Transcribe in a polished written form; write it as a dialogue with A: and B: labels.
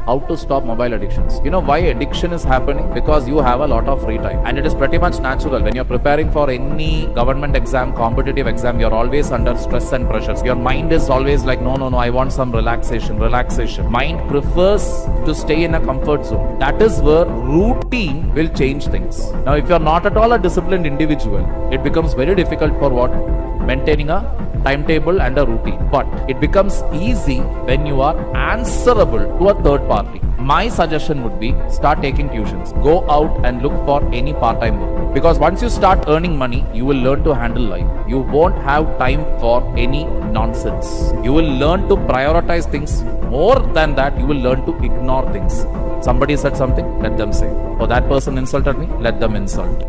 A: how to stop mobile addictions. You know why addiction is happening? Because you have a lot of free time, and it is pretty much natural. When you're preparing for any government exam, competitive exam, you're always under stress and pressures. Your mind is always like, no, I want some relaxation. Mind prefers to stay in a comfort zone. That is where routine will change things. Now, if you're not at all a disciplined individual, it becomes very difficult for what? Maintaining a timetable and a routine. But it becomes easy when you are answerable to a third party. My suggestion would be start taking tuitions. Go out and look for any part-time work. Because once you start earning money, you will learn to handle life. You won't have time for any nonsense. You will learn to prioritize things. More than that, you will learn to ignore things. Somebody said something, let them say. Oh, that person insulted me, let them insult.